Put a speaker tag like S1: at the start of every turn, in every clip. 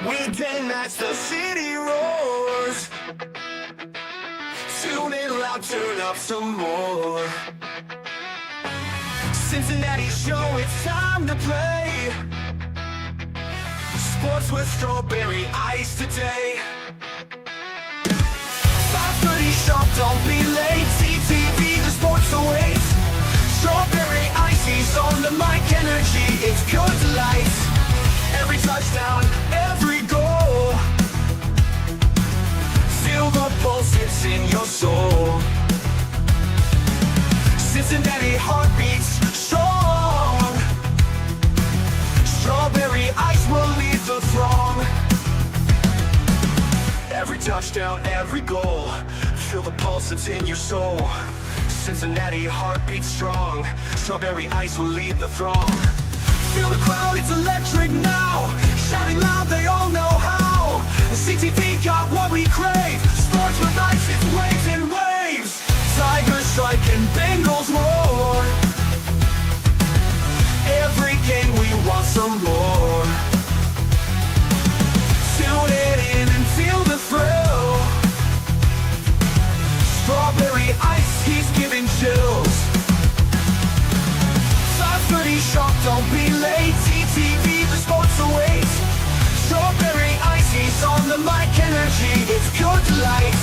S1: We can match the city roars. Tune in loud, turn up some more. Cincinnati show, it's time to play. Sports with strawberry ice today. 5:30 sharp, don't be late. CTV, the sports awaits. Strawberry icy's on the mic, energy, it's pure delight. Every touchdown, every goal. Feel the pulse, it's in your soul. Cincinnati heartbeats strong. Strawberry ice will lead the throng. Every touchdown, every goal. Feel the pulse, it's in your soul. Cincinnati heartbeats strong. Strawberry ice will lead the throng. Feel the crowd, it's electric now. Shouting loud, they all know how. The CTV got what we crave. Sports with ice, it's waves and waves. Tigers strike and Bengals roar. Every game we want some more. Tune it in and feel the thrill. Strawberry ice, he's giving chills. 5:30 sharp, don't be late. CTV, the sports awaits. Strawberry ice, he's on the mic, energy, it's pure delight.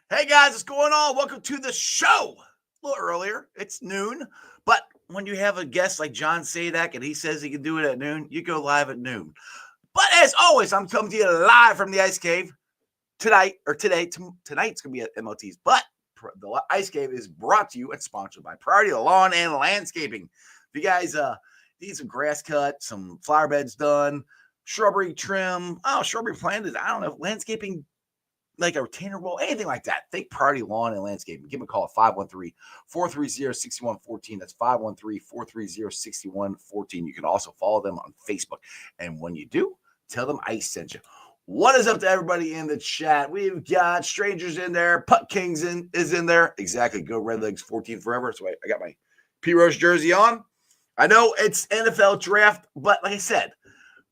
S2: Hey guys, what's going on? Welcome to the show. A little earlier, it's noon, but when you have a guest like John Sadak and he says he can do it at noon, you go live at noon. But as always, I'm coming to you live from the Ice Cave tonight. Tonight's going to be at MOT's, but the Ice Cave is brought to you and sponsored by Priority Lawn and Landscaping. If you guys need some grass cut, some flower beds done, shrubbery trim, shrubbery planted, I don't know, landscaping, like a retainer wall, anything like that, think Priority Lawn and Landscaping. Give them a call at 513-430-6114. That's 513-430-6114. You can also follow them on Facebook. And when you do, tell them I sent you. What is up to everybody in the chat? We've got strangers in there. Putt Kings is in there. Exactly. Go Red Legs 14 forever. So I got my P. Rose jersey on. I know it's NFL draft, but like I said,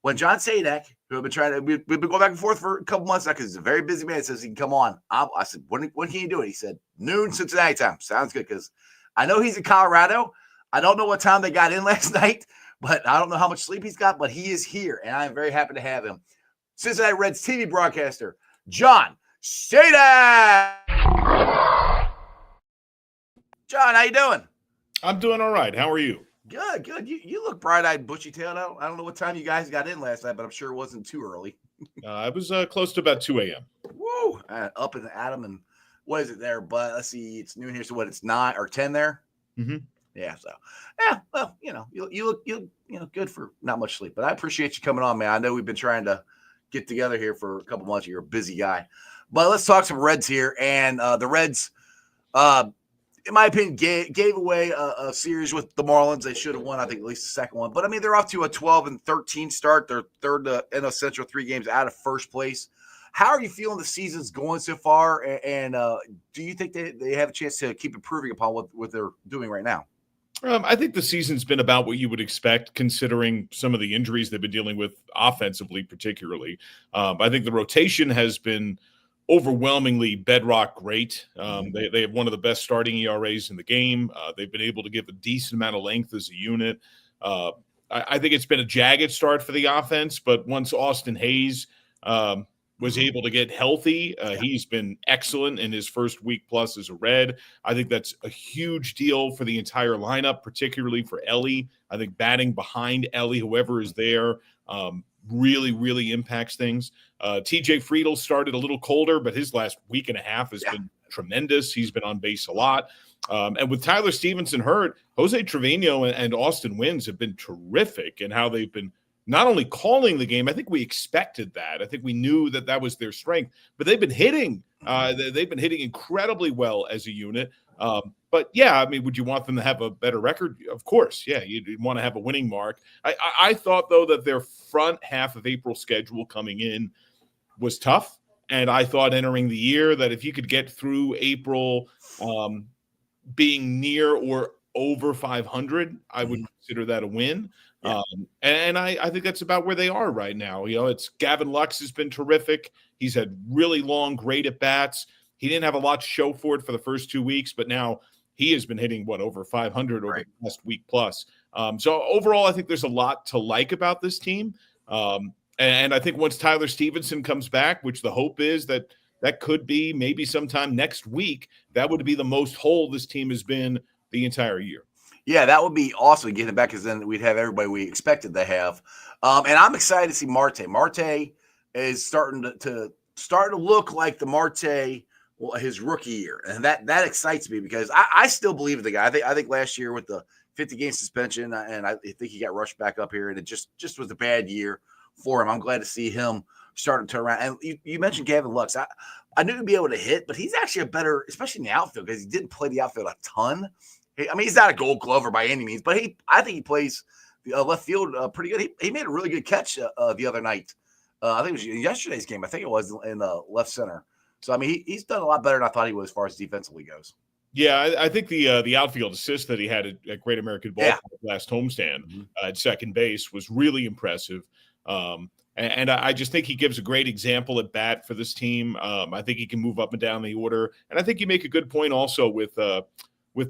S2: when John Sadak, who have been we've been going back and forth for a couple months now because he's a very busy man, says he can come on. I said, when can you do it? He said, noon Cincinnati time. Sounds good because I know he's in Colorado. I don't know what time they got in last night, but I don't know how much sleep he's got, but he is here, and I'm very happy to have him. Cincinnati Reds TV broadcaster, John Sadak. John, how you doing?
S3: I'm doing all right. How are you?
S2: Good. You look bright-eyed, bushy-tailed. I don't know what time you guys got in last night, but I'm sure it wasn't too early.
S3: I was close to about 2 a.m.
S2: Woo! Up in the atom, and what is it there? But let's see, it's noon here, so what? It's 9 or 10 there.
S3: Mm-hmm.
S2: Yeah. So, well, you look good for not much sleep, but I appreciate you coming on, man. I know we've been trying to get together here for a couple months. You're a busy guy, but let's talk some Reds here, and the Reds. In my opinion, gave away a series with the Marlins. They should have won, I think, at least the second one. But, I mean, they're off to a 12-13 start. They're third to NL Central, 3 games out of first place. How are you feeling the season's going so far? And do you think they have a chance to keep improving upon what they're doing right now?
S3: I think the season's been about what you would expect, considering some of the injuries they've been dealing with offensively, particularly. I think the rotation has been overwhelmingly bedrock great. They have one of the best starting ERAs in the game. They've been able to give a decent amount of length as a unit. I think it's been a jagged start for the offense, but once Austin Hayes was able to get healthy, he's been excellent in his first week plus as a Red. I think that's a huge deal for the entire lineup, particularly for Elly. I think batting behind Elly, whoever is there, really, really impacts things. TJ Friedel started a little colder, but his last week and a half has been tremendous. He's been on base a lot. And with Tyler Stevenson hurt, Jose Trevino and Austin Wynns have been terrific in how they've been not only calling the game. I think we expected that. I think we knew that was their strength, but they've been hitting. They've been hitting incredibly well as a unit. But yeah, I mean, would you want them to have a better record? Of course. Yeah. You'd want to have a winning mark. I thought though that their front half of April schedule coming in was tough. And I thought entering the year that if you could get through April being near or over 500, I would consider that a win.
S2: Yeah.
S3: And I think that's about where they are right now. It's Gavin Lux has been terrific. He's had really long, great at bats. He didn't have a lot to show for it for the first 2 weeks, but now he has been hitting over 500 over the last week plus. So overall, I think there's a lot to like about this team. And I think once Tyler Stevenson comes back, which the hope is that could be maybe sometime next week, that would be the most whole this team has been the entire year.
S2: Yeah, that would be awesome to get him back, because then we'd have everybody we expected to have. And I'm excited to see Marte. Marte is starting to look like the Marte his rookie year, and that excites me, because I still believe in the guy. I think last year with the 50-game suspension, and I think he got rushed back up here, and it just was a bad year for him. I'm glad to see him starting to turn around. And you mentioned Gavin Lux. I knew he'd be able to hit, but he's actually a better, especially in the outfield, because he didn't play the outfield a ton. I mean, he's not a Gold Glover by any means, but I think he plays the left field pretty good. He made a really good catch the other night. I think it was yesterday's game. I think it was in left center. So, I mean, he's done a lot better than I thought he was as far as defensively goes.
S3: Yeah, I think the outfield assist that he had at Great American Ballpark last homestand at second base was really impressive. And I just think he gives a great example at bat for this team. I think he can move up and down the order. And I think you make a good point also with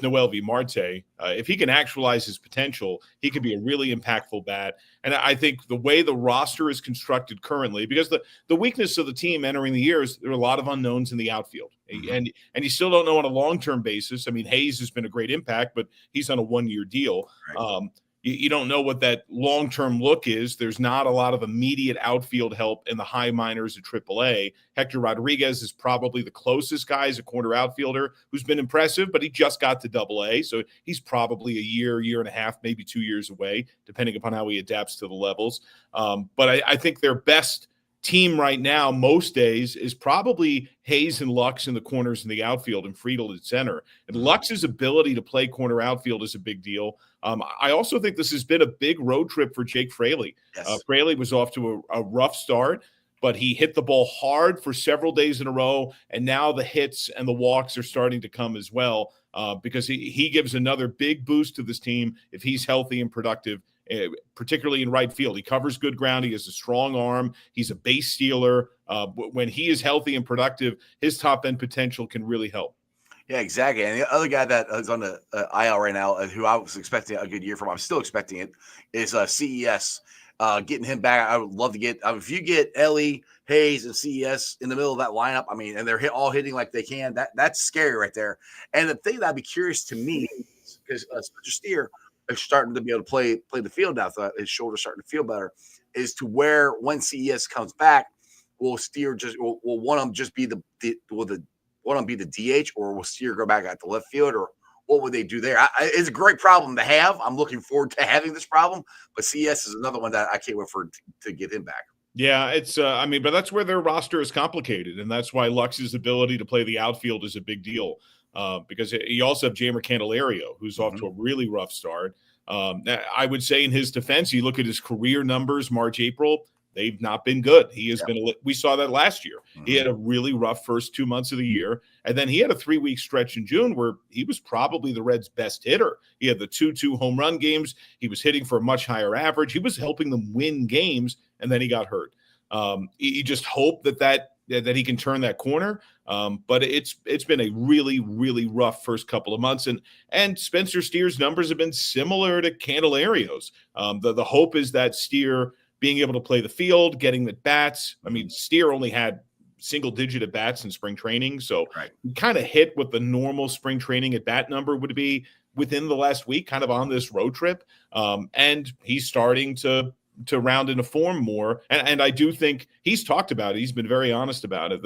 S3: Noelvi Marte. If he can actualize his potential, he could be a really impactful bat. And I think the way the roster is constructed currently, because the weakness of the team entering the year is there are a lot of unknowns in the outfield. And you still don't know on a long-term basis. I mean, Hayes has been a great impact, but he's on a one-year deal. Right. You don't know what that long-term look is. There's not a lot of immediate outfield help in the high minors at AAA. Hector Rodriguez is probably the closest guy as a corner outfielder who's been impressive, but he just got to AA, so he's probably a year and a half, maybe 2 years away, depending upon how he adapts to the levels. But I think their best team right now, most days, is probably Hayes and Lux in the corners in the outfield and Friedel at center. And Lux's ability to play corner outfield is a big deal. I also think this has been a big road trip for Jake Fraley. Yes. Fraley was off to a rough start, but he hit the ball hard for several days in a row, and now the hits and the walks are starting to come as well, because he gives another big boost to this team if he's healthy and productive, particularly in right field. He covers good ground. He has a strong arm. He's a base stealer. When he is healthy and productive, his top-end potential can really help.
S2: Yeah, exactly. And the other guy that is on the IL right now, who I was expecting a good year from, I'm still expecting it, is CES. Getting him back, I would love to get. If you get Elly, Hayes, and CES in the middle of that lineup, I mean, and they're all hitting like they can, that's scary right there. And the thing that'd be curious to me, because Spencer Steer is starting to be able to play the field now, so his shoulder's starting to feel better, is to where when CES comes back, will Steer will one of them just be one of them be the DH, or will Steer go back at the left field, or what would they do there? It's a great problem to have. I'm looking forward to having this problem, but CS is another one that I can't wait to get him back.
S3: Yeah, it's but that's where their roster is complicated, and that's why Lux's ability to play the outfield is a big deal, because you also have Jamer Candelario, who's off to a really rough start. I would say in his defense, you look at his career numbers, March, April, they've not been good. He has been. We saw that last year. He had a really rough first 2 months of the year, and then he had a 3-week stretch in June where he was probably the Reds' best hitter. He had the 2-2 home run games. He was hitting for a much higher average. He was helping them win games, and then he got hurt. You just hope that he can turn that corner. But it's been a really, really rough first couple of months, and Spencer Steer's numbers have been similar to Candelario's. The hope is that Steer being able to play the field, getting the bats. I mean, Steer only had single-digit at bats in spring training, so he kind of hit what the normal spring training at bat number would be within the last week, kind of on this road trip. And he's starting to round into form more. And I do think he's talked about it. He's been very honest about it,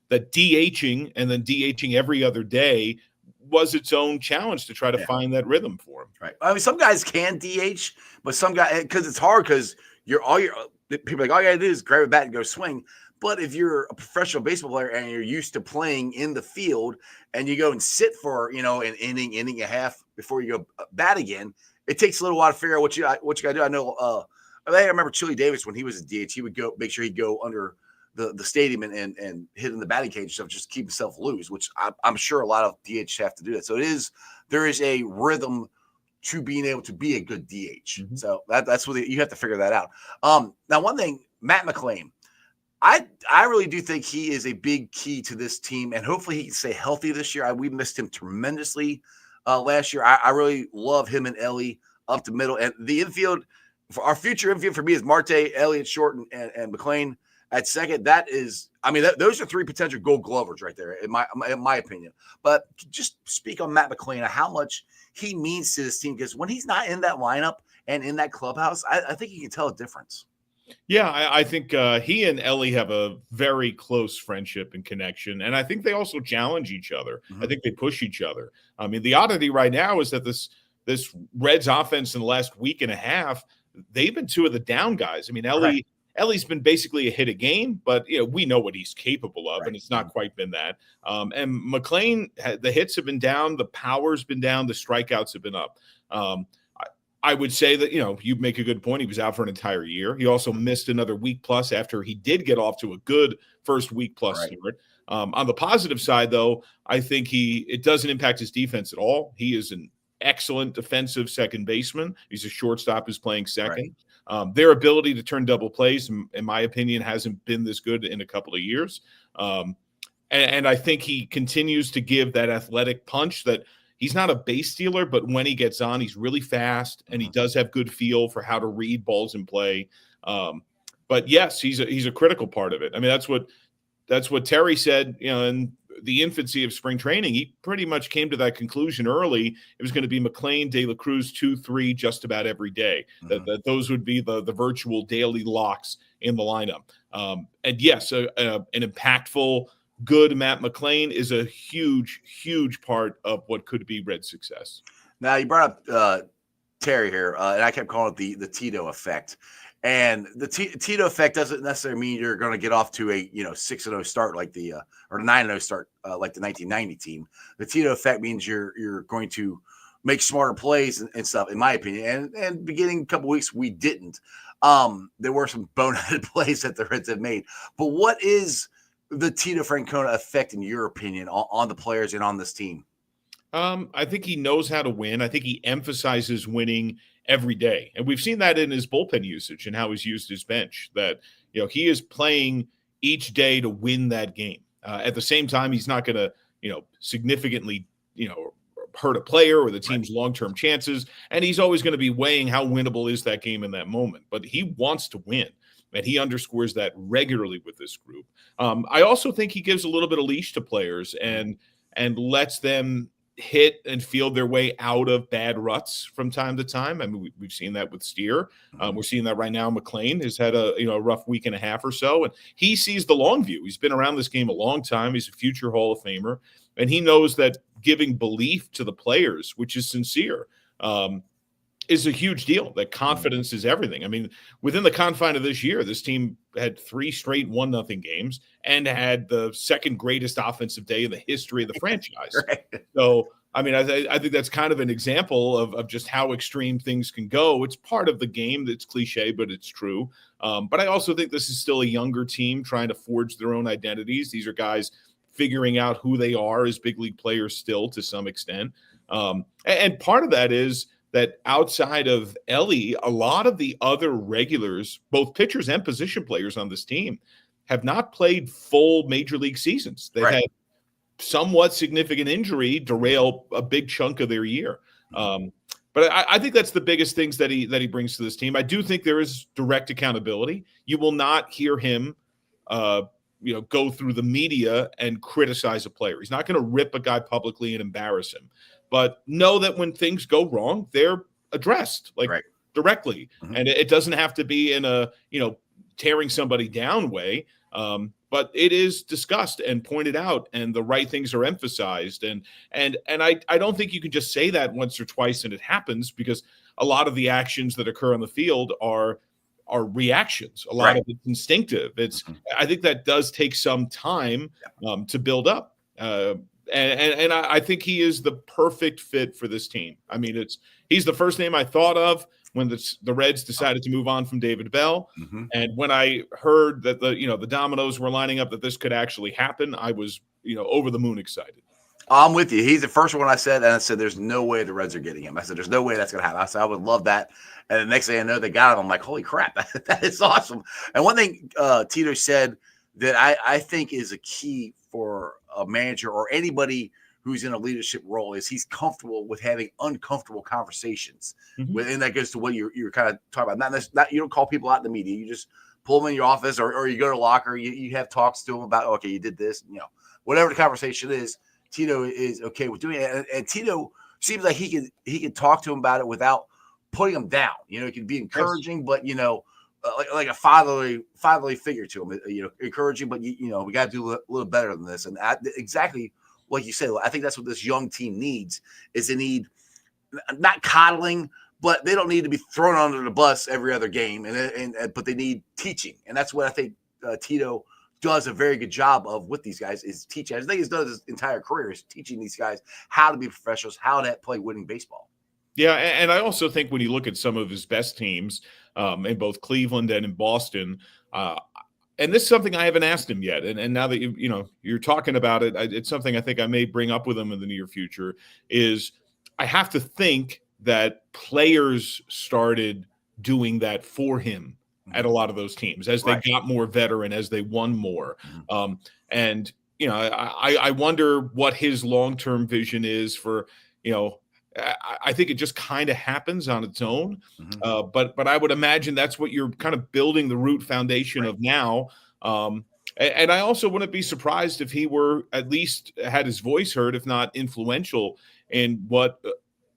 S3: that DHing and then DHing every other day was its own challenge to try to find that rhythm for him.
S2: Right. I mean, some guys can DH, but some guys, because it's hard, because people are like, all you gotta do is grab a bat and go swing. But if you're a professional baseball player and you're used to playing in the field, and you go and sit for an inning and a half before you go bat again, it takes a little while to figure out what you gotta do. I know. I remember Chili Davis when he was a DH. He would make sure he'd go under the stadium and hitting the batting cage stuff just to keep himself loose, which I'm sure a lot of DH have to do that. So there is a rhythm to being able to be a good DH.
S3: Mhm.
S2: So that's what you have to figure that out. Now, one thing, Matt McLain, I really do think he is a big key to this team, and hopefully he can stay healthy this year. We missed him tremendously last year. I really love him and Elly up the middle, and the infield. For our future infield for me is Marte, Elly at short, and McLain at second. That is, I mean, those are three potential Gold Glovers right there, in my opinion. But just speak on Matt McLain, how much he means to this team, because when he's not in that lineup and in that clubhouse, I think you can tell a difference.
S3: Yeah, I think he and Elly have a very close friendship and connection, and I think they also challenge each other.
S2: Mhm.
S3: I think they push each other. I mean, the oddity right now is that this Reds offense in the last week and a half, they've been two of the down guys. I mean, Elly's been basically a hit a game, but we know what he's capable of, and it's not quite been that. And McLain, the hits have been down, the power's been down, the strikeouts have been up. I would say that, you make a good point. He was out for an entire year. He also missed another week plus after he did get off to a good first week plus start. On the positive side, though, I think it doesn't impact his defense at all. He is an excellent defensive second baseman. He's a shortstop who's playing second. Their ability to turn double plays, in my opinion, hasn't been this good in a couple of years. And I think he continues to give that athletic punch that he's not a base stealer, but when he gets on, he's really fast and he does have good feel for how to read balls in play. But yes, he's a critical part of it. I mean, that's what Terry said, in the infancy of spring training. He pretty much came to that conclusion early. It was going to be McLain, De La Cruz, 2-3 just about every day. That those would be the virtual daily locks in the lineup. And yes, an impactful, good Matt McLain is a huge, huge part of what could be Red success. Now,
S2: you brought up Terry here, and I kept calling it the Tito effect. And the Tito effect doesn't necessarily mean you're going to get off to a 6-0 start like or 9-0 start like the 1990 team. The Tito effect means you're going to make smarter plays and stuff, in my opinion. And beginning a couple weeks, we didn't. There were some boneheaded plays that the Reds have made. But what is the Tito Francona effect, in your opinion, on the players and on this team?
S3: I think he knows how to win. I think he emphasizes winning every day. And we've seen that in his bullpen usage and how he's used his bench, that, he is playing each day to win that game. At the same time, he's not going to, significantly, hurt a player or the team's long-term chances. And he's always going to be weighing how winnable is that game in that moment. But he wants to win. And he underscores that regularly with this group. I also think he gives a little bit of leash to players and lets them hit and feel their way out of bad ruts from time to time. I mean, we've seen that with Steer. We're seeing that right now. McLain has had a rough week and a half or so, and he sees the long view. He's been around this game a long time. He's a future Hall of Famer, and he knows that giving belief to the players, which is sincere, is a huge deal. That confidence is everything. I mean, within the confine of this year, this team had 3 straight 1-0 games and had the second greatest offensive day in the history of the franchise. So, I mean, I think that's kind of an example of just how extreme things can go. It's part of the game. That's cliche, but it's true. But I also think this is still a younger team trying to forge their own identities. These are guys figuring out who they are as big league players still to some extent. And part of that is that outside of Elly, a lot of the other regulars, both pitchers and position players on this team, have not played full major league seasons. They've had somewhat significant injury derail a big chunk of their year. But I think that's the biggest things that he brings to this team. I do think there is direct accountability. You will not hear him go through the media and criticize a player. He's not going to rip a guy publicly and embarrass him. But know that when things go wrong, they're addressed directly. And it doesn't have to be in a, tearing somebody down way. But it is discussed and pointed out, and the right things are emphasized. And I don't think you can just say that once or twice and it happens, because a lot of the actions that occur on the field are reactions. A lot of it's instinctive. I think that does take some time to build up. And I think he is the perfect fit for this team. I mean, he's the first name I thought of when the Reds decided to move on from David Bell.
S2: Mm-hmm.
S3: And when I heard that the dominoes were lining up that this could actually happen, I was over the moon excited.
S2: I'm with you. He's the first one I said, and I said, there's no way the Reds are getting him. I said, there's no way that's going to happen. I said, I would love that. And the next thing I know, they got him. I'm like, holy crap, that is awesome. And one thing Tito said that I think is a key for a manager or anybody who's in a leadership role is he's comfortable with having uncomfortable conversations.
S3: Mm-hmm.
S2: And that goes to what you're kind of talking about. Not you don't call people out in the media. You just pull them in your office or you go to the locker. You have talks to them about, okay, you did this, whatever the conversation is. Tito is okay with doing it, and Tito seems like he can talk to him about it without putting him down. He can be encouraging, but like a fatherly figure to him. Encouraging, but we got to do a little better than this. And exactly like you said, I think that's what this young team needs. Is they need not coddling, but they don't need to be thrown under the bus every other game, but they need teaching, and that's what I think Tito does a very good job of with these guys is teaching. I think he's done his entire career is teaching these guys how to be professionals, how to play winning baseball.
S3: Yeah, and I also think when you look at some of his best teams in both Cleveland and in Boston, and this is something I haven't asked him yet, and now that you're talking about it, it's something I think I may bring up with him in the near future. Is I have to think that players started doing that for him at a lot of those teams as they got more veteran, as they won more. And, I wonder what his long-term vision is for, I think it just kind of happens on its own.
S2: Mm-hmm.
S3: But I would imagine that's what you're kind of building the root foundation of now. And I also wouldn't be surprised if he were at least had his voice heard, if not influential in what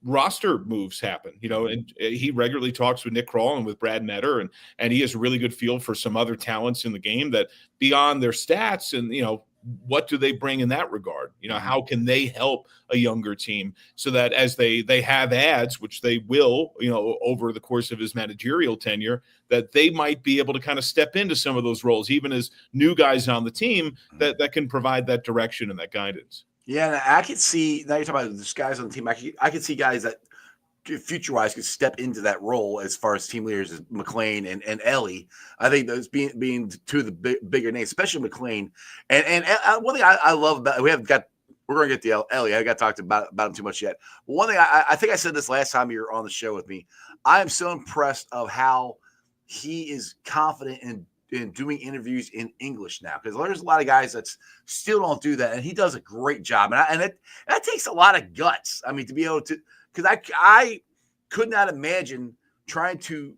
S3: roster moves happen, and he regularly talks with Nick Kroll and with Brad Netter, and he has a really good feel for some other talents in the game that beyond their stats and, what do they bring in that regard? How can they help a younger team so that as they have ads, which they will, over the course of his managerial tenure, that they might be able to kind of step into some of those roles, even as new guys on the team that can provide that direction and that guidance.
S2: Yeah, and I could see now you're talking about these guys on the team. I could see guys that future-wise could step into that role as far as team leaders as McLean and Elly. I think those being two of the bigger names, especially McLean. And one thing I love about we're going to get to Elly. I got talked about him too much yet. But one thing I think I said this last time you were on the show with me. I am so impressed of how he is confident in doing interviews in English now, because there's a lot of guys that still don't do that, and he does a great job. And that takes a lot of guts. I mean, to be able to, because I could not imagine trying to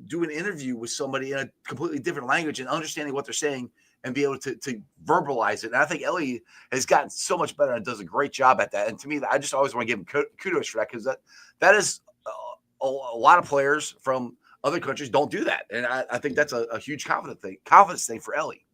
S2: do an interview with somebody in a completely different language and understanding what they're saying and be able to verbalize it. And I think Elly has gotten so much better and does a great job at that. And to me, I just always want to give him kudos for that, because that is a lot of players from other countries don't do that, and I think that's a huge confidence thing for Elly.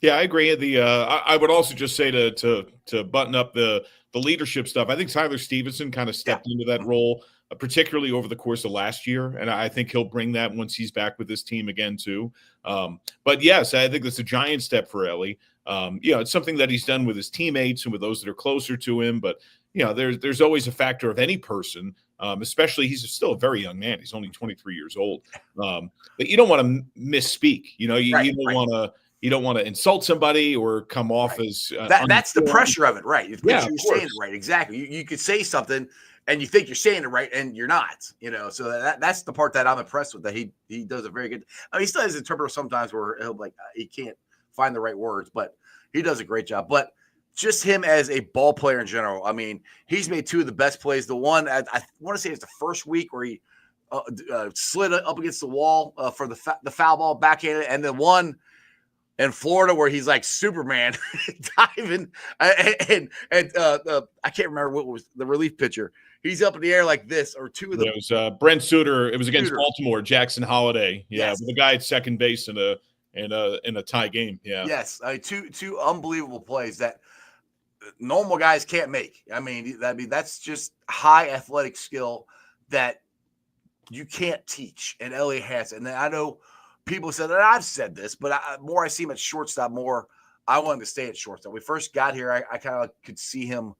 S3: Yeah, I agree. I would also just say to button up the leadership stuff. I think Tyler Stevenson kind of stepped into that role, particularly over the course of last year, and I think he'll bring that once he's back with this team again too. But yes, I think that's a giant step for Elly. It's something that he's done with his teammates and with those that are closer to him. But there's always a factor of any person. Especially he's still a very young man. He's only 23 years old. But you don't want to misspeak. You don't want to insult somebody or come off as
S2: that's the pressure of it, right? You're saying it right, exactly. You could say something and you think you're saying it right and you're not. So that's the part that I'm impressed with. That he does a very good. I mean, he still has an interpreter sometimes where he'll he can't find the right words, but he does a great job. But just him as a ball player in general. I mean, he's made two of the best plays. The one I want to say it's the first week where he slid up against the wall for the foul ball backhanded, and the one in Florida where he's like Superman diving and I can't remember what was the relief pitcher. He's up in the air like this, or two of them.
S3: It was Brent Suter. It was against Baltimore. Jackson Holiday. Yeah, with the guy at second base in a tie game. Yeah.
S2: Yes, two unbelievable plays that normal guys can't make. I mean, that's just high athletic skill that you can't teach, and Elly has it. And I know people said that I've said this, but more I see him at shortstop more. I wanted to stay at shortstop. When we first got here, I kind of could see him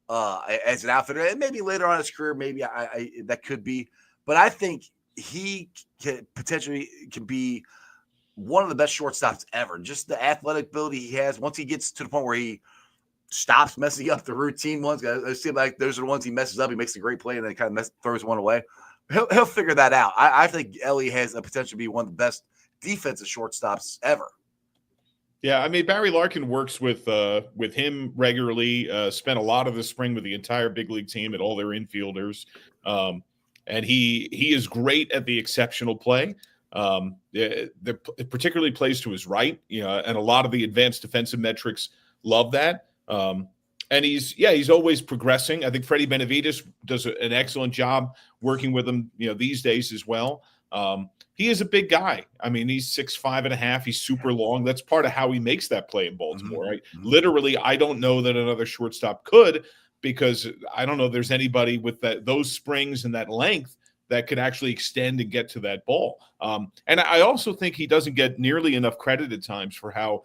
S2: as an outfielder, and maybe later on in his career, maybe I that could be. But I think he can be one of the best shortstops ever. Just the athletic ability he has. Once he gets to the point where he stops messing up the routine ones, it seems like those are the ones he messes up. He makes a great play and then kind of throws one away. He'll figure that out. I think Elly has a potential to be one of the best defensive shortstops ever.
S3: Yeah, I mean, Barry Larkin works with him regularly. Spent a lot of the spring with the entire big league team and all their infielders, and he is great at the exceptional play. Particularly plays to his right, and a lot of the advanced defensive metrics love that. And he's always progressing. I think Freddie Benavides does an excellent job working with him, these days as well. He is a big guy. I mean, he's 6'5.5". He's super long. That's part of how he makes that play in Baltimore. Right? Literally, I don't know that another shortstop could, because I don't know if there's anybody with those springs and that length that could actually extend and get to that ball. And I also think he doesn't get nearly enough credit at times for how,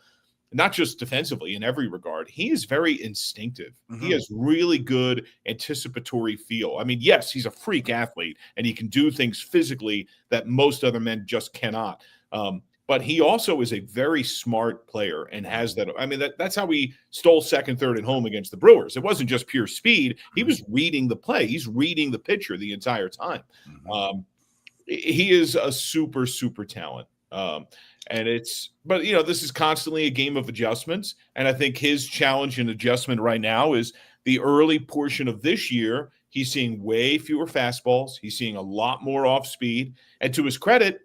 S3: not just defensively in every regard, he is very instinctive. He has really good anticipatory feel. I mean, yes, he's a freak athlete and he can do things physically that most other men just cannot. But he also is a very smart player and has that. I mean, that's how he stole second, third, and home against the Brewers. It wasn't just pure speed. He was reading the play. He's reading the pitcher the entire time. He is a super, super talent. But this is constantly a game of adjustments. And I think his challenge and adjustment right now is the early portion of this year. He's seeing way fewer fastballs. He's seeing a lot more off speed. And to his credit,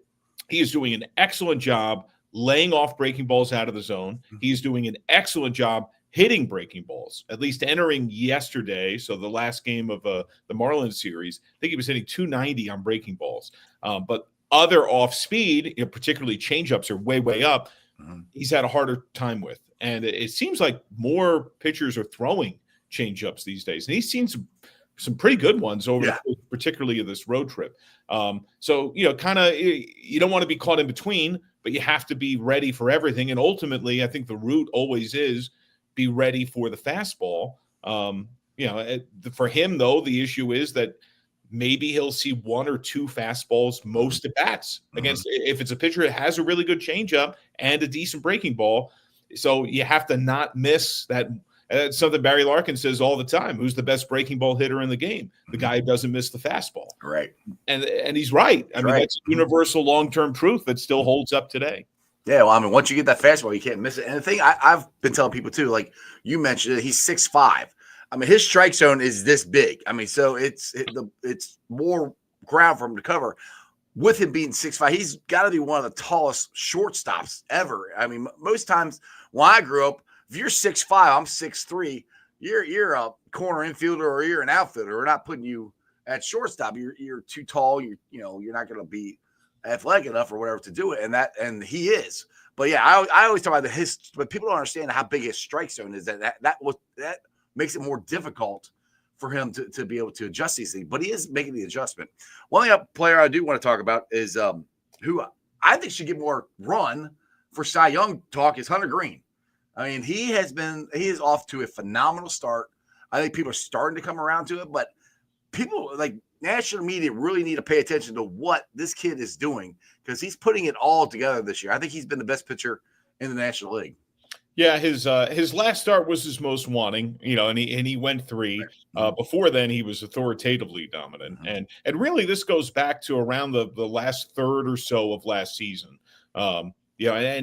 S3: he is doing an excellent job laying off breaking balls out of the zone. He's doing an excellent job hitting breaking balls, at least entering yesterday. So the last game of the Marlins series, I think he was hitting 290 on breaking balls. But other off speed, particularly changeups, are way, way up. He's had a harder time with. And it seems like more pitchers are throwing changeups these days. And he's seen some pretty good ones over, particularly this road trip. So, kind of, you don't want to be caught in between, but you have to be ready for everything. And ultimately, I think the route always is be ready for the fastball. For him, though, the issue is that maybe he'll see one or two fastballs most at bats against, if it's a pitcher that has a really good changeup and a decent breaking ball. So you have to not miss that. That's something Barry Larkin says all the time. Who's the best breaking ball hitter in the game? The guy who doesn't miss the fastball.
S2: Right.
S3: And he's right. I mean, that's universal long-term truth that still holds up today.
S2: Yeah, well, I mean, once you get that fastball, you can't miss it. And the thing I've been telling people too, like you mentioned, he's 6'5". I mean, his strike zone is this big. I mean, so it's more ground for him to cover. With him being 6'5", he's got to be one of the tallest shortstops ever. I mean, most times when I grew up, if you're 6'5", I'm 6'3", you're a corner infielder or you're an outfielder. We're not putting you at shortstop. You're too tall. You're not going to be athletic enough or whatever to do it. And he is. But yeah, I always talk about but people don't understand how big his strike zone is. That makes it more difficult for him to be able to adjust these things. But he is making the adjustment. One player I do want to talk about is who I think should get more run for Cy Young talk is Hunter Green. I mean, he is off to a phenomenal start. I think people are starting to come around to it, but people like national media really need to pay attention to what this kid is doing because he's putting it all together this year. I think he's been the best pitcher in the National League.
S3: Yeah, his last start was his most wanting, and he went 3. Before then, he was authoritatively dominant, and really this goes back to around the last third or so of last season. And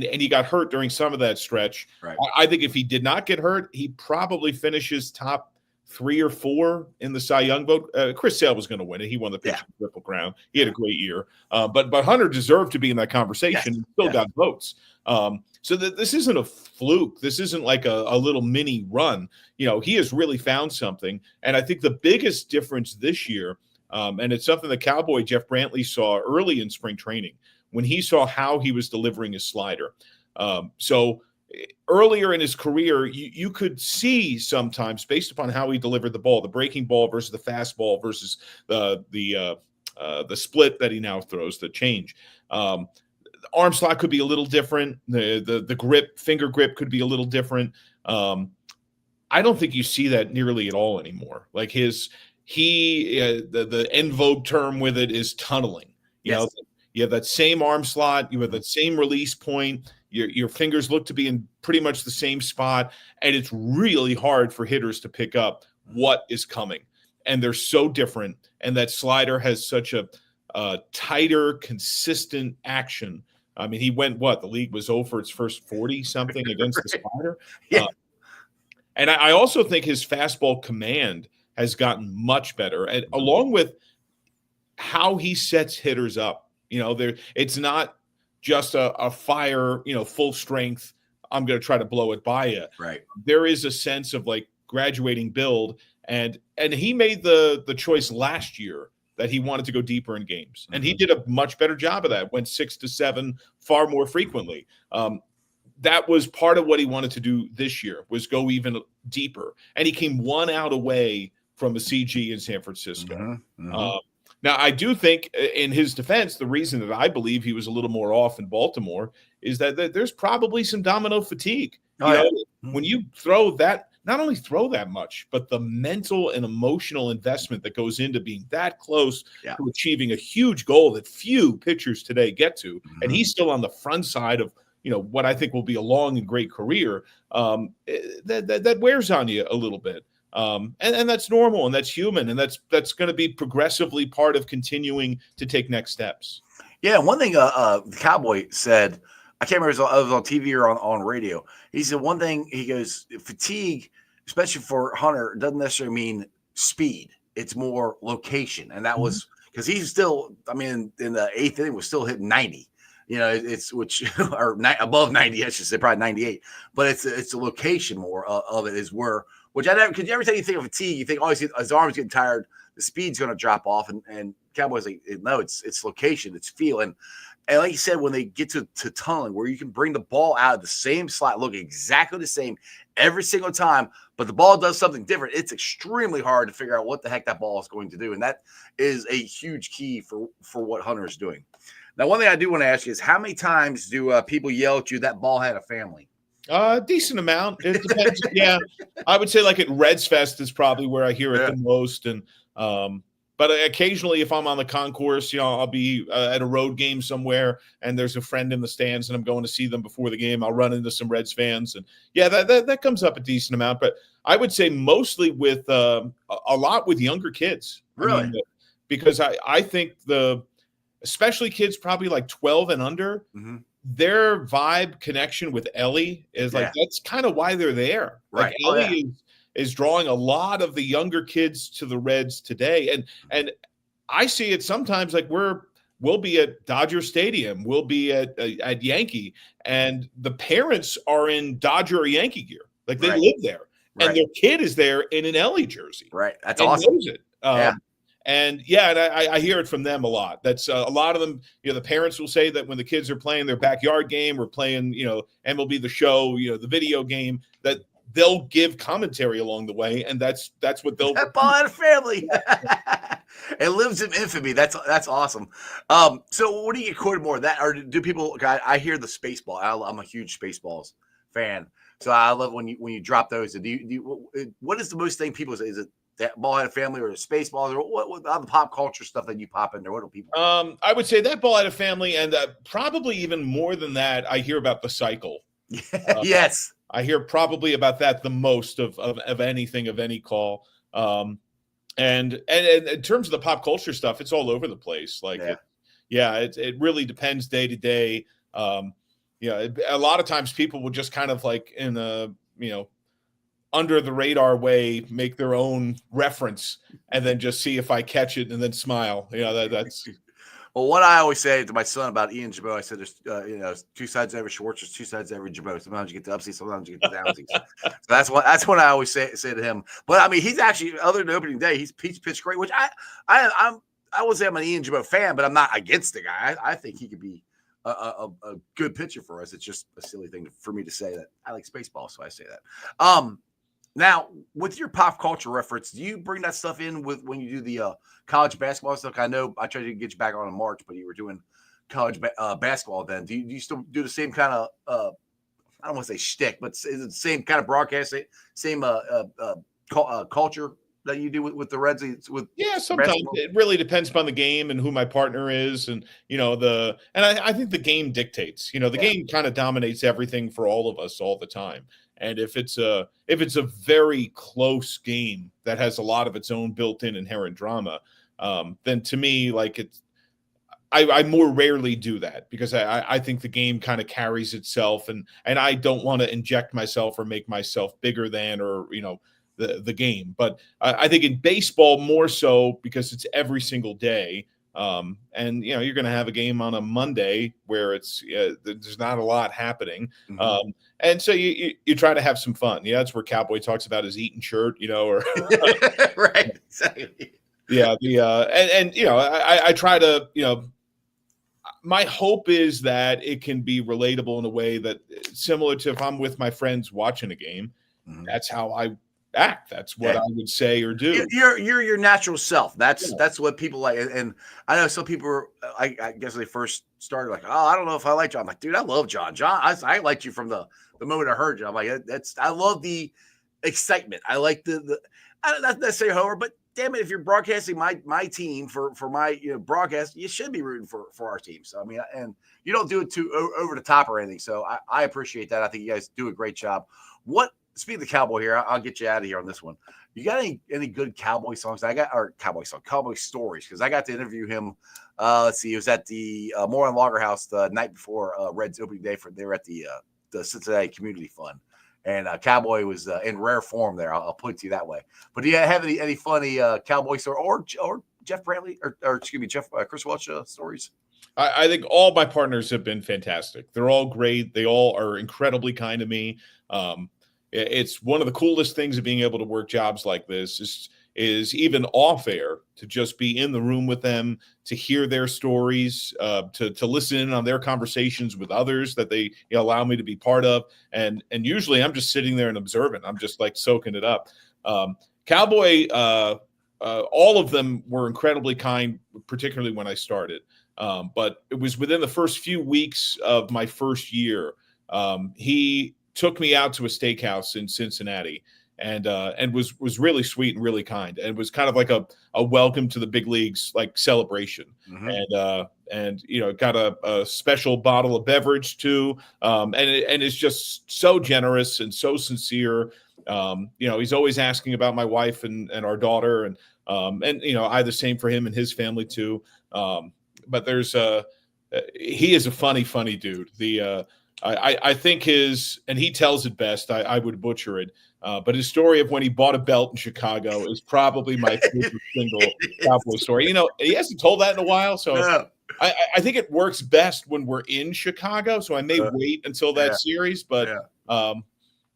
S3: he got hurt during some of that stretch.
S2: Right.
S3: I think if he did not get hurt, he probably finishes top 3 or 4 in the Cy Young vote. Chris Sale was going to win it. He won the pitching Triple Crown. He had a great year. But Hunter deserved to be in that conversation and still got votes. So this isn't a fluke. This isn't like a little mini run. He has really found something. And I think the biggest difference this year, and it's something the Cowboy Jeff Brantley saw early in spring training when he saw how he was delivering his slider. So earlier in his career, you could see sometimes based upon how he delivered the ball, the breaking ball versus the fastball versus the split that he now throws, the change. arm slot could be a little different. The grip, finger grip could be a little different. I don't think you see that nearly at all anymore. Like the en vogue term with it is tunneling. You know, you have that same arm slot, you have that same release point. Your fingers look to be in pretty much the same spot, and it's really hard for hitters to pick up what is coming. And they're so different. And that slider has such a tighter, consistent action. I mean, he went the league was over its first 40 something against the slider.
S2: Yeah.
S3: And I also think his fastball command has gotten much better, and along with how he sets hitters up. You know, it's not just a fire, full strength, I'm going to try to blow it by you.
S2: Right.
S3: There is a sense of like graduating build, and he made the choice last year that he wanted to go deeper in games, and he did a much better job of that. Went 6 to 7 far more frequently. That was part of what he wanted to do this year, was go even deeper. And he came 1 out away from a CG in San Francisco. Now, I do think, in his defense, the reason that I believe he was a little more off in Baltimore is that there's probably some domino fatigue. When you throw that, not only throw that much, but the mental and emotional investment that goes into being that close to achieving a huge goal that few pitchers today get to. And he's still on the front side of, what I think will be a long and great career, that wears on you a little bit. And that's normal, and that's human, and that's going to be progressively part of continuing to take next steps.
S2: Yeah, one thing the Cowboy said, I can't remember if it was on TV or on radio. He said one thing, he goes, fatigue, especially for Hunter, doesn't necessarily mean speed. It's more location. And that was because he's still, in the 8th inning was still hitting 90. It's above 90, I should say, probably 98. But it's the location more of it is where, which because every time you think of fatigue, you think, his arm's getting tired, the speed's going to drop off. And Cowboys like, no, it's location, it's feel. And like you said, when they get to tunneling, where you can bring the ball out of the same slot, look exactly the same every single time, but the ball does something different, it's extremely hard to figure out what the heck that ball is going to do. And that is a huge key for what Hunter is doing. Now, one thing I do want to ask you is, how many times do people yell at you that ball had a family?
S3: Decent amount. It depends. Yeah, I would say like at Reds Fest is probably where I hear it the most. And but occasionally, if I'm on the concourse, I'll be at a road game somewhere, and there's a friend in the stands, and I'm going to see them before the game. I'll run into some Reds fans, and that comes up a decent amount. But I would say mostly with a lot with younger kids.
S2: Really,
S3: because I think especially kids probably like 12 and under. Their vibe connection with Elly is like, that's kind of why they're there. Like Elly is drawing a lot of the younger kids to the Reds today. And I see it sometimes like we'll be at Dodger Stadium, we'll be at Yankee, and the parents are in Dodger or Yankee gear. Like they live there. And their kid is there in an Elly jersey.
S2: Right. That's awesome.
S3: Knows it. And I hear it from them a lot. That's a lot of them, the parents will say that when the kids are playing their backyard game or playing, MLB The Show, the video game, that they'll give commentary along the way. And that's what they'll.
S2: That ball had a family. It lives in infamy. That's awesome. So what do you get quoted more? That, or do people, I hear the Spaceball. I'm a huge Spaceballs fan. So I love when you drop those. What is the most thing people say? Is it that ball had a family, or Spaceballs, or what other pop culture stuff that you pop in there? What do people?
S3: I would say that ball had a family, and probably even more than that, I hear about the cycle.
S2: Yes,
S3: I hear probably about that the most of anything, of any call. And in terms of the pop culture stuff, it's all over the place. Like, it really depends day to day. A lot of times people will just kind of like in a under the radar way make their own reference, and then just see if I catch it and then smile. That's.
S2: Well, what I always say to my son about Ian Jabot, I said there's two sides to every Schwartz, there's two sides to every Jabot. Sometimes you get the upseat, sometimes you get the downseat. So that's what I always say to him. But he's actually, other than opening day, he's pitched great. Which I would say I'm an Ian Jabot fan, but I'm not against the guy. I think he could be a good pitcher for us. It's just a silly thing for me to say that I like Spaceballs, so I say that. Now, with your pop culture reference, do you bring that stuff in with when you do the college basketball stuff? I know I tried to get you back on in March, but you were doing college basketball. Then do you still do the same kind of I don't want to say shtick, but is it the same kind of broadcast, same culture that you do with the Reds? With
S3: Yeah, sometimes
S2: basketball?
S3: it really depends upon the game and who my partner is, and I think the game dictates. The game kind of dominates everything for all of us all the time. And if it's a very close game that has a lot of its own built-in inherent drama, then to me, like I more rarely do that because I think the game kind of carries itself, and I don't want to inject myself or make myself bigger than, or the game. But I think in baseball more so because it's every single day. And you're going to have a game on a Monday where it's there's not a lot happening.
S2: Mm-hmm.
S3: And so you try to have some fun. Yeah, that's where Cowboy talks about his eating shirt, or
S2: right, exactly.
S3: Yeah, I try to, my hope is that it can be relatable in a way that similar to if I'm with my friends watching a game, that's how I act. That's what I would say or do.
S2: You're your natural self. That's what people like. And I know some people I guess they first started like, oh, I don't know if I like John. I'm like, dude, I love John. I liked you from the moment I heard you. I'm like, I love the excitement. I like the not necessarily however, but damn it, if you're broadcasting my team for my broadcast, you should be rooting for our team. So I mean, and you don't do it too over the top or anything. So I appreciate that. I think you guys do a great job. Speaking of the Cowboy here, I'll get you out of here on this one. You got any good Cowboy songs? Cowboy stories, because I got to interview him. Let's see, he was at the Moreland Lager House the night before Reds opening day. They were at the Cincinnati Community Fund, and Cowboy was in rare form there. I'll put it to you that way. But do you have any funny Cowboy story or Jeff Brantley or excuse me, Chris Welch stories?
S3: I think all my partners have been fantastic. They're all great. They all are incredibly kind to me. It's one of the coolest things of being able to work jobs like this is even off air to just be in the room with them, to hear their stories, to listen in on their conversations with others that they allow me to be part of. And usually I'm just sitting there and observing. I'm just like soaking it up. Cowboy, all of them were incredibly kind, particularly when I started. But it was within the first few weeks of my first year. He took me out to a steakhouse in Cincinnati and was really sweet and really kind, and was kind of like a welcome to the big leagues like celebration. And got a special bottle of beverage too. And it's just so generous and so sincere. He's always asking about my wife and our daughter, and I the same for him and his family too. But there's he is a funny dude. I think and he tells it best. I would butcher it, but his story of when he bought a belt in Chicago is probably my favorite single Cowboy story. He hasn't told that in a while, so I think it works best when we're in Chicago. So I may wait until that series, but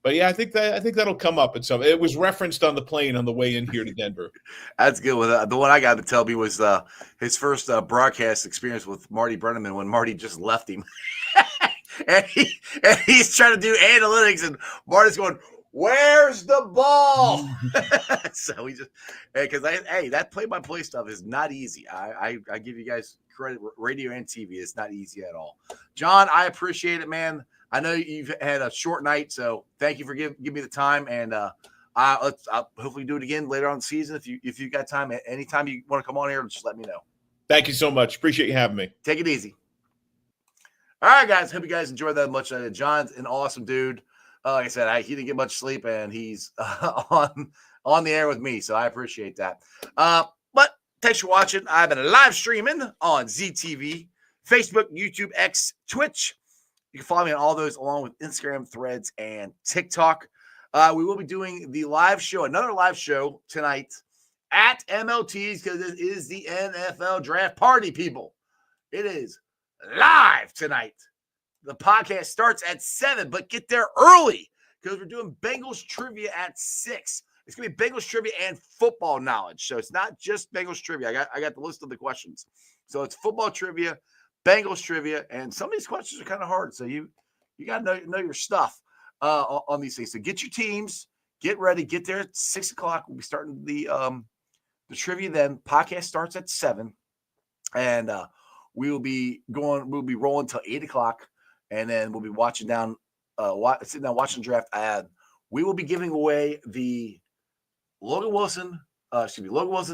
S3: yeah, I think that'll come up. And so it was referenced on the plane on the way in here to Denver.
S2: That's good. The one I got to tell me was his first broadcast experience with Marty Brennaman when Marty just left him. And he's trying to do analytics, and Marty's going, "Where's the ball?" So we just because that play-by-play stuff is not easy. I give you guys credit, radio and TV. It's not easy at all. John, I appreciate it, man. I know you've had a short night, so thank you for giving me the time. And I'll hopefully do it again later on in the season if you got time. Anytime you want to come on here, just let me know.
S3: Thank you so much. Appreciate you having me.
S2: Take it easy. All right, guys. Hope you guys enjoyed that much. John's an awesome dude. Like I said, he didn't get much sleep, and he's on the air with me, so I appreciate that. But thanks for watching. I've been live streaming on ZTV, Facebook, YouTube, X, Twitch. You can follow me on all those, along with Instagram, Threads, and TikTok. We will be doing the live show, another live show tonight at MLT's, because it is the NFL draft party, people. It is live tonight. The podcast starts at 7, but get there early because we're doing Bengals trivia at 6. It's going to be Bengals trivia and football knowledge. So it's not just Bengals trivia. I got the list of the questions. So it's football trivia, Bengals trivia, and some of these questions are kind of hard. So you got to know your stuff on these things. So get your teams, get ready, get there at 6 o'clock. We'll be starting the trivia then. Podcast starts at 7. And We'll be rolling till 8 o'clock, and then we'll be watching down, sitting down watching the draft. We will be giving away the Logan Wilson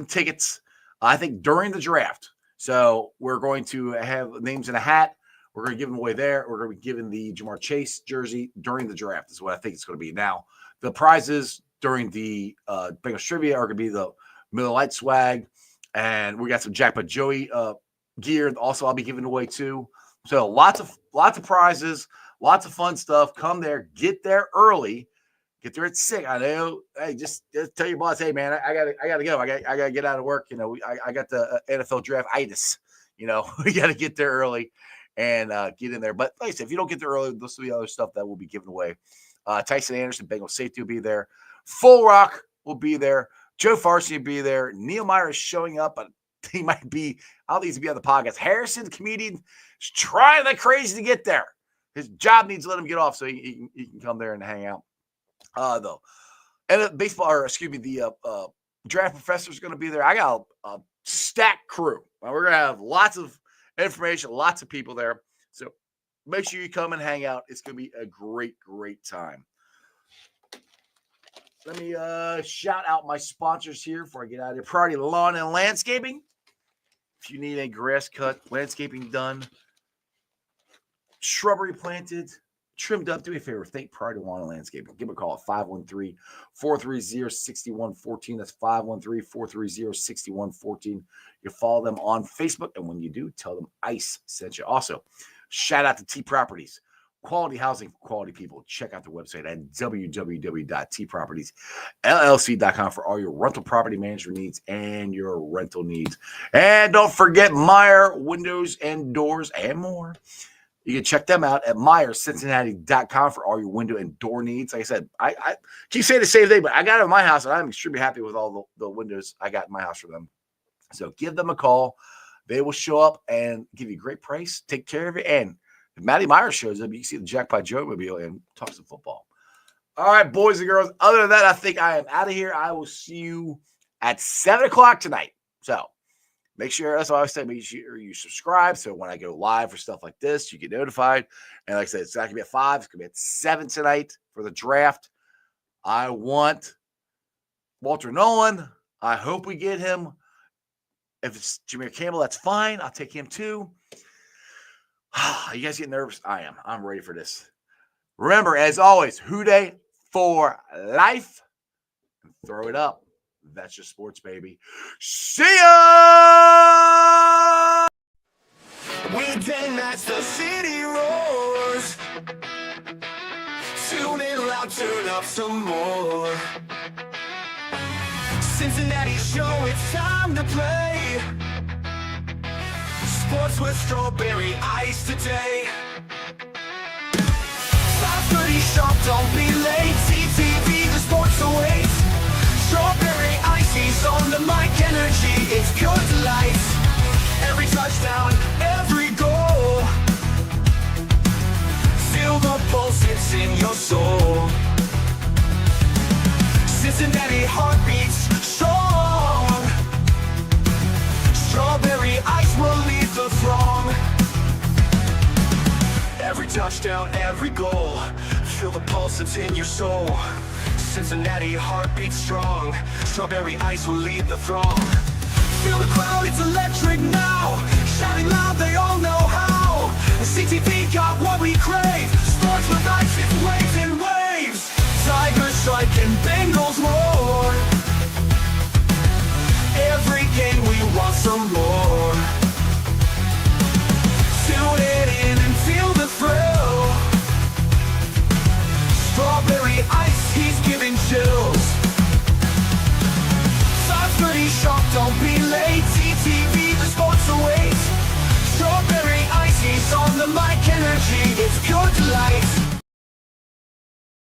S2: tickets, I think, during the draft. So we're going to have names in a hat. We're going to give them away there. We're going to be giving the Jamar Chase jersey during the draft is what I think it's going to be. Now, the prizes during the Bengals trivia are going to be the Miller Lite swag, and we got some Jackpot Joey gear. Also, I'll be giving away too. So lots of prizes, lots of fun stuff. Come there, get there early. Get there at 6. I know. Hey, just tell your boss, hey man, I gotta go. I gotta get out of work. You know, I got the NFL draft itis. You know, we gotta get there early and get in there. But like I said, if you don't get there early, there'll be other stuff that will be given away. Tyson Anderson, Bengal safety, will be there. Full Rock will be there. Joe Farsi will be there. Neil Meyer is showing up, but he might be. I don't think he's going to be on the podcast. Harrison, the comedian, is trying like crazy to get there. His job needs to let him get off so he can come there and hang out. Though, and the draft professor is going to be there. I got a stacked crew. We're going to have lots of information, lots of people there. So make sure you come and hang out. It's going to be a great, great time. Let me shout out my sponsors here before I get out of here. Priority Lawn and Landscaping. If you need a grass cut, landscaping done, shrubbery planted, trimmed up, do me a favor. Thank Priority Lawn and Landscaping. Give them a call at 513-430-6114. That's 513-430-6114. You follow them on Facebook, and when you do, tell them ICE sent you. Also, shout out to T Properties. Quality housing for quality people. Check out their website at www.tpropertiesllc.com for all your rental property management needs and your rental needs. And don't forget Meyer Windows and Doors and more. You can check them out at MeyerCincinnati.com for all your window and door needs. Like I said, I keep saying the same thing, but I got it in my house, and I'm extremely happy with all the windows I got in my house for them. So give them a call. They will show up and give you a great price, take care of it, and if Matty Meyer shows up, you can see the Jackpot Joe mobile and talk some football. All right, boys and girls. Other than that, I think I am out of here. I will see you at 7 o'clock tonight. So make sure, that's what I always say, make sure you subscribe. So when I go live for stuff like this, you get notified. And like I said, it's not going to be at 5. It's going to be at 7 tonight for the draft. I want Walter Nolan. I hope we get him. If it's Jameer Campbell, that's fine. I'll take him too. You guys get nervous? I am. I'm ready for this. Remember, as always, Houday for life. Throw it up. That's just sports, baby. See ya!
S1: Weekday nights, the city roars. Tune in loud, turn up some more. Cincinnati show, it's time to play. Sports with strawberry ice today. 5:30 sharp, don't be late. TTV, the sports awaits. Strawberry ice, he's on the mic, energy, it's pure delight. Every touchdown, every goal. Feel the pulse, it's in your soul. Cincinnati heartbeats strong. Strawberry ice will lead the throng. Every touchdown, every goal. Feel the pulse, it's in your soul. Cincinnati heartbeats strong. Strawberry ice will lead the throng. Feel the crowd, it's electric now. Shouting loud, they all know how. The CTV got what we crave. Sports with ice, it's waves and waves. Tigers strike and Bengals roar. Every game we want some more. Tune it in and feel the thrill. Strawberry ice, he's giving chills. 5:30 sharp, don't be late. TTV, the sports away.